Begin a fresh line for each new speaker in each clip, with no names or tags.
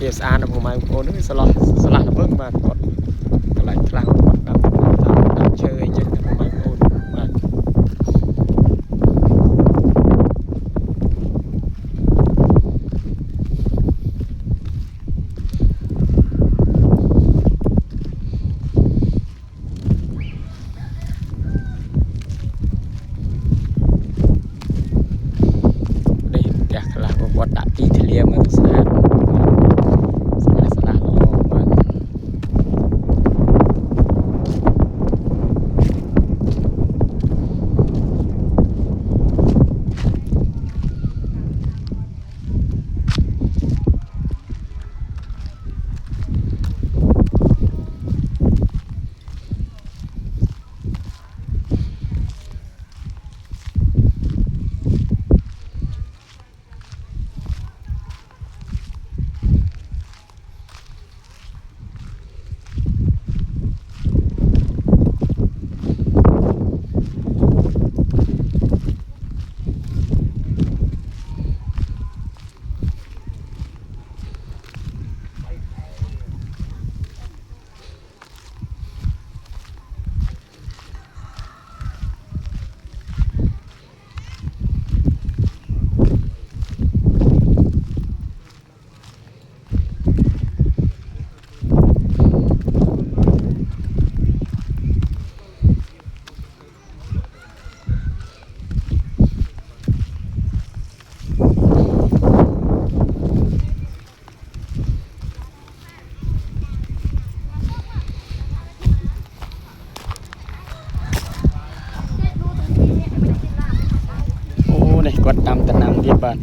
ជាស្អាតរបស់ម៉ែបងប្អូននេះស្លាស់ពឹងបាទគាត់កន្លែងខ្លះគាត់ដាំឈើអីចឹងណាបងប្អូនបាទគាត់ដាក់ទីធ្លាមើលស្អាតស្លាស់ល្អបាទគាត់ដាំដំណាំទៀតបាទ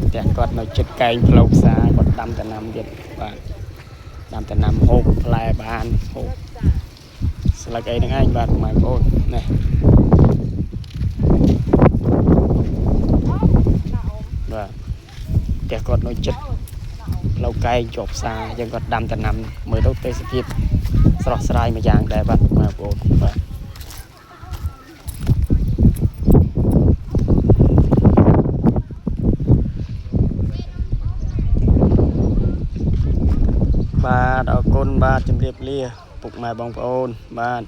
ផ្ទះគាត់នៅជិតកែងផ្លូវផ្សារគាត់ដាំដំណាំទៀតបាទដាំដំណាំហូបផ្លែបានហូបស្លឹកអីហ្នឹងឯងបាទបងប្អូននេះបាទផ្ទះគាត់នៅជិតផ្លូវកែងជាប់ផ្សារអញ្ចឹងគាត់ដាំដំណាំមើលទៅទេសភាពស្រស់ស្រាយមួយយ៉ាងដែរបាទបងប្អូនបាទបាទអរគុណបាទជម្រាបលាពុកម៉ែបងប្អូនបាទ